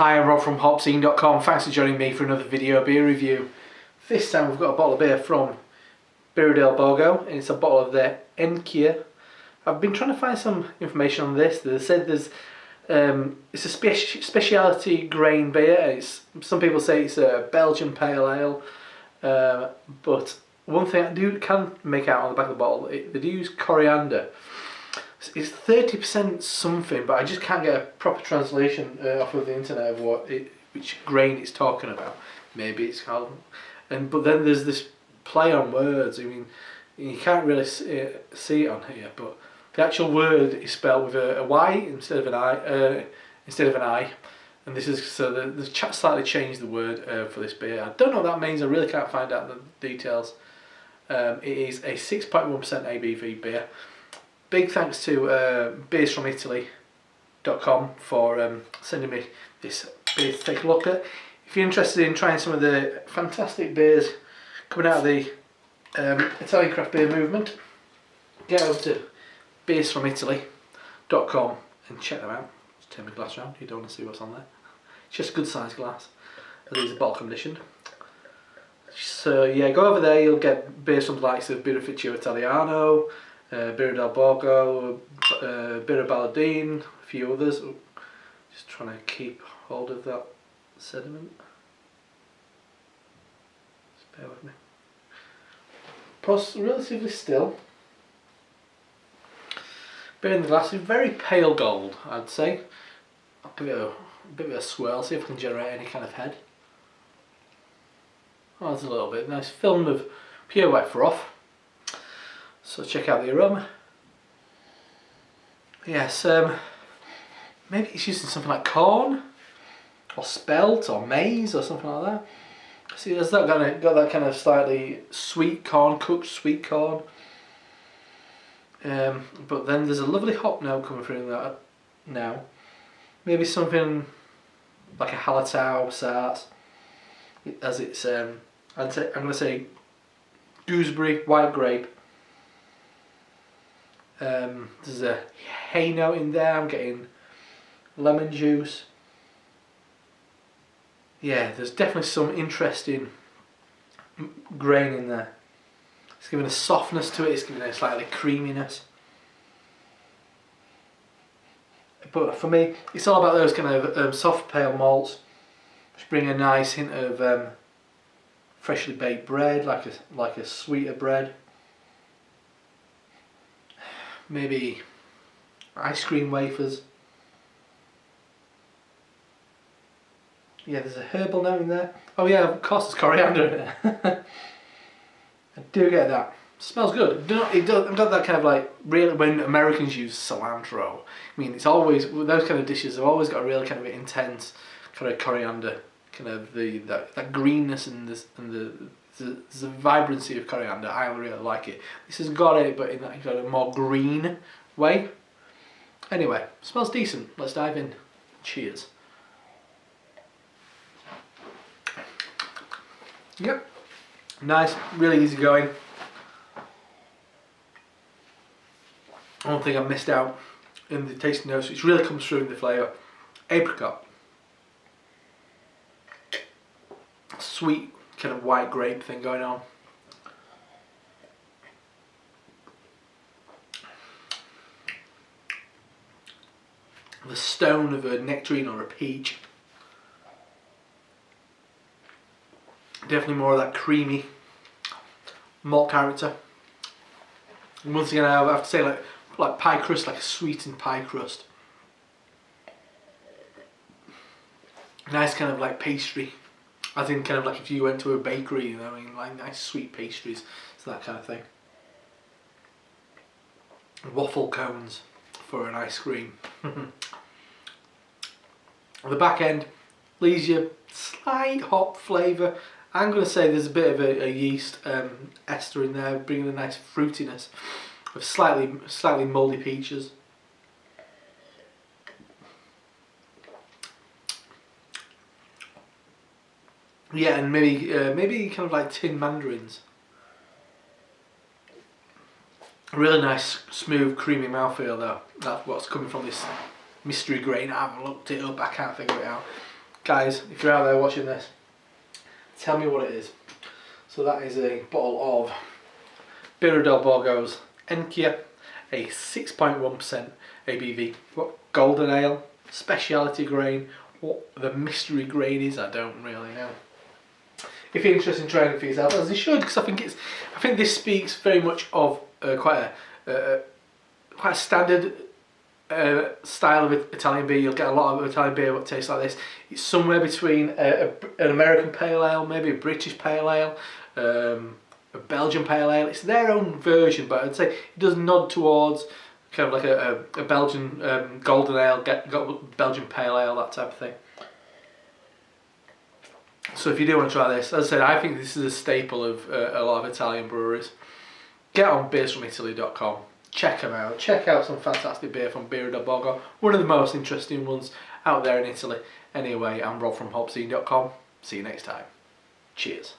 Hi, I'm Rob from HopZine.com. Thanks for joining me for another video beer review. This time we've got a bottle of beer from Birra Del Borgo, and it's a bottle of their Enkir. I've been trying to find some information on this. They said it's a speciality grain beer. Some people say it's a Belgian pale ale, but one thing I can make out on the back of the bottle, they do use coriander. It's 30% something, but I just can't get a proper translation off of the internet of which grain it's talking about. Maybe it's called, but then there's this play on words. I mean, you can't really see it on here, but the actual word is spelled with a Y instead of an I, and this is so the chat slightly changed the word for this beer. I don't know what that means. I really can't find out the details. It is a 6.1% ABV beer. Big thanks to beersfromitaly.com for sending me this beer to take a look at. If you're interested in trying some of the fantastic beers coming out of the Italian craft beer movement, get over to beersfromitaly.com and check them out. Just turn my glass around, you don't want to see what's on there. It's just a good sized glass. These are bottle conditioned. So yeah, go over there, you'll get beers from the likes of Birra Italiano, Birra Del Borgo, Birra Balladine, a few others. Just trying to keep hold of that sediment. Just bear with me. Relatively still. Beer in the glass is very pale gold, I'd say. I'll give it a bit of a swirl, see if I can generate any kind of head. Oh, there's a little bit. Nice film of pure white froth. So check out the aroma. Yes, maybe it's using something like corn, or spelt, or maize, or something like that. See, there's got that kind of slightly sweet corn, cooked sweet corn. But then there's a lovely hop note coming through that now. Maybe something like a hallertau, sart, as it's I'm going to say gooseberry, white grape. There's a hay note in there. I'm getting lemon juice. Yeah, there's definitely some interesting grain in there. It's giving a softness to it. It's giving a slightly creaminess. But for me, it's all about those kind of soft pale malts, which bring a nice hint of freshly baked bread, like a sweeter bread. Maybe ice cream wafers. Yeah, there's a herbal note in there. Oh yeah, of course there's coriander in there. I do get that. Smells good. It does. I've got that kind of like really when Americans use cilantro. I mean, it's always with those kind of dishes. They've always got a real kind of intense kind of coriander, kind of that greenness and the vibrancy of coriander. I really like it. This has got it, but in that kind of more green way. Anyway, smells decent. Let's dive in. Cheers. Yep. Nice, really easy going. I don't think I missed out in the tasting notes, which really comes through in the flavour. Apricot. Sweet, kind of white grape thing going on. The stone of a nectarine or a peach. Definitely more of that creamy malt character. And once again, I have to say like pie crust, like a sweetened pie crust. Nice kind of like pastry. As in kind of like if you went to a bakery, you know, I mean, like nice sweet pastries, so that kind of thing. Waffle cones for an ice cream. On the back end, leaves you slight hop flavour. I'm going to say there's a bit of a yeast ester in there, bringing a nice fruitiness of slightly mouldy peaches. Yeah, and maybe kind of like tin mandarins. Really nice, smooth, creamy mouthfeel though. That's what's coming from this mystery grain. I haven't looked it up, I can't figure it out. guys, if you're out there watching this, tell me what it is. So that is a bottle of Birra Del Borgo's Enkir, a 6.1% ABV. What golden ale, speciality grain, what the mystery grain is, I don't really know. If you're interested in trying it for yourself, as you should, because I think this speaks very much of quite a standard style of Italian beer. You'll get a lot of Italian beer what tastes like this. It's somewhere between an American pale ale, maybe a British pale ale, a Belgian pale ale. It's their own version, but I'd say it does nod towards kind of like a Belgian golden ale, Belgian pale ale, that type of thing. So if you do want to try this, as I said, I think this is a staple of a lot of Italian breweries. Get on beersfromitaly.com, check them out, check out some fantastic beer from Birra Del Borgo, one of the most interesting ones out there in Italy. Anyway, I'm Rob from HopZine.com, see you next time. Cheers.